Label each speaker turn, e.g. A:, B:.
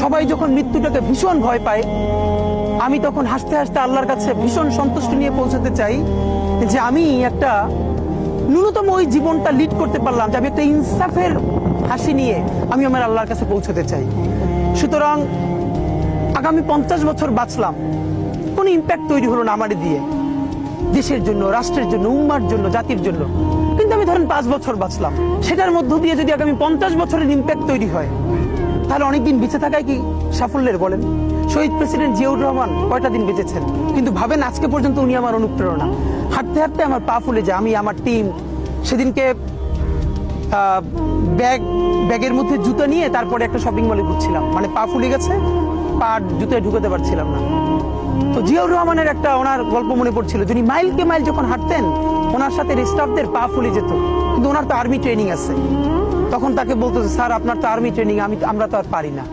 A: সবাই যখন মৃত্যুটাকে ভীষণ ভয় পায়, আমি তখন হাসতে হাসতে আল্লাহর কাছে ভীষণ সন্তুষ্টি নিয়ে পৌঁছাতে চাই যে আমি একটা ন্যূনতম ওই জীবনটা লিড করতে পারলাম, যে আমি একটা ইনসাফের হাসি নিয়ে আমি আমার আল্লাহর কাছে পৌঁছাতে চাই। সুতরাং আগামী 50 বছর বাঁচলাম, কোনো ইম্প্যাক্ট তৈরি হলো না আমার দিয়ে, দেশের জন্য, রাষ্ট্রের জন্য, উম্মার জন্য, জাতির জন্য। কিন্তু আমি ধরেন 5 বছর বাঁচলাম, সেটার মধ্য দিয়ে যদি আগামী 50 বছরের ইম্প্যাক্ট তৈরি হয়, তাহলে অনেকদিন বেঁচে থাকায় কি সাফল্যের বলেন? শহীদ প্রেসিডেন্ট জিয়াউর রহমান কয়টা দিন বেঁচেছেন, কিন্তু ভাবেন আজকে পর্যন্ত উনি আমার অনুপ্রেরণা। হাঁটতে হাঁটতে আমার পা ফুলে যায়। আমি, আমার টিম সেদিনকে ব্যাগের মধ্যে জুতো নিয়ে তারপরে একটা শপিং মলে ঘুরছিলাম, মানে পা ফুলে গেছে, পা জুতোয় ঢুকাতে পারছিলাম না। তো জিয়াউর রহমানের একটা ওনার গল্প মনে পড়ছিল, যিনি মাইলকে মাইল যখন হাঁটতেন ওনার সাথে স্টাফদের পা ফুলে যেত, কিন্তু ওনার তো আর্মি ট্রেনিং আছে। তখন তাকে বলতো, স্যার আপনার তো আর্মি ট্রেনিং, আমরা তো আর পারি না।